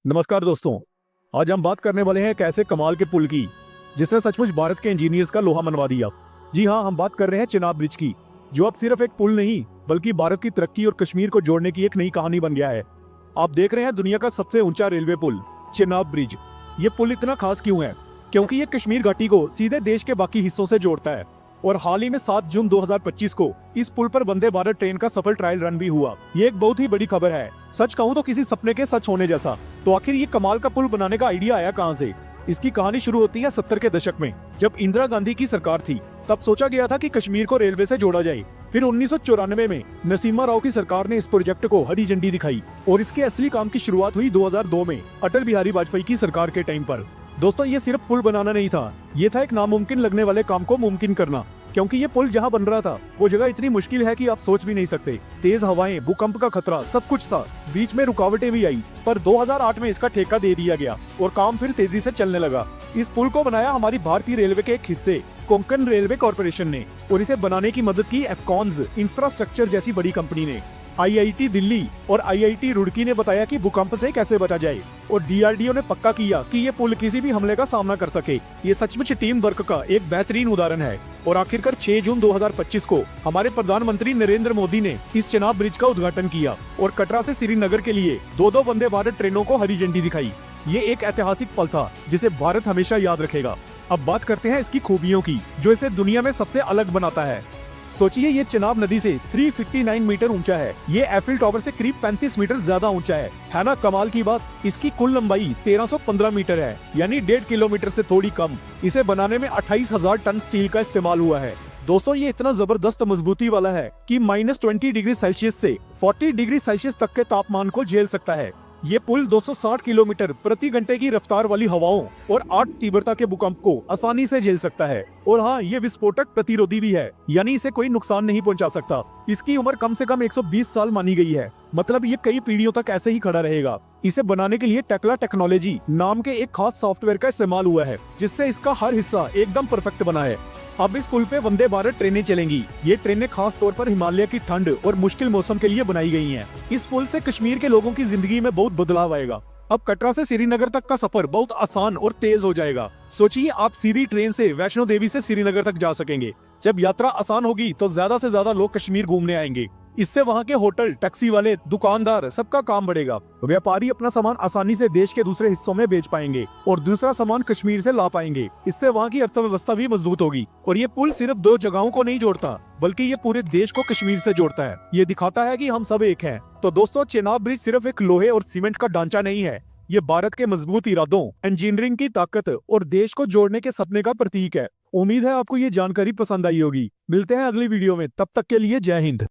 नमस्कार दोस्तों। आज हम बात करने वाले हैं एक ऐसे कमाल के पुल की जिसने सचमुच भारत के इंजीनियर्स का लोहा मनवा दिया। जी हाँ, हम बात कर रहे हैं चिनाब ब्रिज की, जो अब सिर्फ एक पुल नहीं बल्कि भारत की तरक्की और कश्मीर को जोड़ने की एक नई कहानी बन गया है। आप देख रहे हैं दुनिया का सबसे ऊंचा रेलवे पुल चिनाब ब्रिज। ये पुल इतना खास क्यों है? क्योंकि ये कश्मीर घाटी को सीधे देश के बाकी हिस्सों से जोड़ता है। और हाल ही में 7 जून 2025 को इस पुल पर वंदे भारत ट्रेन का सफल ट्रायल रन भी हुआ। ये एक बहुत ही बड़ी खबर है, सच कहूँ तो किसी सपने के सच होने जैसा। तो आखिर ये कमाल का पुल बनाने का आइडिया आया कहाँ से? इसकी कहानी शुरू होती है 70 के दशक में, जब इंदिरा गांधी की सरकार थी। तब सोचा गया था कि कश्मीर को रेलवे से जोड़ा जाए। फिर 1994 में नरसिम्हा राव की सरकार ने इस प्रोजेक्ट को हरी झंडी दिखाई और इसके असली काम की शुरुआत हुई 2002 में अटल बिहारी वाजपेयी की सरकार के टाइम पर। दोस्तों, ये सिर्फ पुल बनाना नहीं था, ये था एक नामुमकिन लगने वाले काम को मुमकिन करना। क्योंकि ये पुल जहाँ बन रहा था वो जगह इतनी मुश्किल है कि आप सोच भी नहीं सकते। तेज हवाएं, भूकंप का खतरा, सब कुछ था। बीच में रुकावटें भी आई, पर 2008 में इसका ठेका दे दिया गया और काम फिर तेजी से चलने लगा। इस पुल को बनाया हमारी भारतीय रेलवे के एक हिस्से कोंकण रेलवे कॉर्पोरेशन ने, और इसे बनाने की मदद की एफकॉन्स इंफ्रास्ट्रक्चर जैसी बड़ी कंपनी ने। आईआईटी दिल्ली और आईआईटी रुड़की ने बताया कि भूकंप से कैसे बचा जाए, और डीआरडीओ ने पक्का किया कि ये पुल किसी भी हमले का सामना कर सके। ये सचमुच टीम वर्क का एक बेहतरीन उदाहरण है। और आखिरकार 6 जून 2025 को हमारे प्रधानमंत्री नरेंद्र मोदी ने इस चिनाब ब्रिज का उद्घाटन किया और कटरा से श्रीनगर के लिए 2 वंदे भारत ट्रेनों को हरी झंडी दिखाई। ये एक ऐतिहासिक पल था जिसे भारत हमेशा याद रखेगा। अब बात करते हैं इसकी खूबियों की, जो इसे दुनिया में सबसे अलग बनाता है। सोचिए, ये चिनाब नदी से 359 मीटर ऊंचा है। ये एफिल टावर से करीब 35 मीटर ज्यादा ऊंचा है ना? कमाल की बात, इसकी कुल लंबाई 1315 मीटर है, यानी 1.5 किलोमीटर से थोड़ी कम। इसे बनाने में 28,000 टन स्टील का इस्तेमाल हुआ है। दोस्तों, ये इतना जबरदस्त मजबूती वाला है कि -20 डिग्री सेल्सियस से 40 डिग्री सेल्सियस तक के तापमान को झेल सकता है। ये पुल 260 किलोमीटर प्रति घंटे की रफ्तार वाली हवाओं और 8 तीव्रता के भूकंप को आसानी से झेल सकता है। और हाँ, ये विस्फोटक प्रतिरोधी भी है, यानी इसे कोई नुकसान नहीं पहुंचा सकता। इसकी उम्र कम से कम 120 साल मानी गई है, मतलब ये कई पीढ़ियों तक ऐसे ही खड़ा रहेगा। इसे बनाने के लिए टेक्ला टेक्नोलॉजी नाम के एक खास सॉफ्टवेयर का इस्तेमाल हुआ है, जिससे इसका हर हिस्सा एकदम परफेक्ट बना है। अब इस पुल पे वंदे भारत ट्रेनें चलेंगी। ये ट्रेनें खास तौर पर हिमालय की ठंड और मुश्किल मौसम के लिए बनाई गई हैं। इस पुल से कश्मीर के लोगों की जिंदगी में बहुत बदलाव आएगा। अब कटरा से श्रीनगर तक का सफर बहुत आसान और तेज हो जाएगा। सोचिए, आप सीधी ट्रेन से वैष्णो देवी से श्रीनगर तक जा सकेंगे। जब यात्रा आसान होगी तो ज्यादा से ज्यादा लोग कश्मीर घूमने आएंगे। इससे वहाँ के होटल, टैक्सी वाले, दुकानदार, सबका काम बढ़ेगा। व्यापारी अपना सामान आसानी से देश के दूसरे हिस्सों में बेच पाएंगे और दूसरा सामान कश्मीर से ला पाएंगे। इससे वहाँ की अर्थव्यवस्था भी मजबूत होगी। और ये पुल सिर्फ 2 जगहों को नहीं जोड़ता, बल्कि ये पूरे देश को कश्मीर से जोड़ता है। ये दिखाता है कि हम सब एक हैं। तो दोस्तों, चिनाब ब्रिज सिर्फ एक लोहे और सीमेंट का ढांचा नहीं है, ये भारत के मजबूत इरादों, इंजीनियरिंग की ताकत और देश को जोड़ने के सपने का प्रतीक है। उम्मीद है आपको ये जानकारी पसंद आई होगी। मिलते हैं अगली वीडियो में, तब तक के लिए जय हिंद।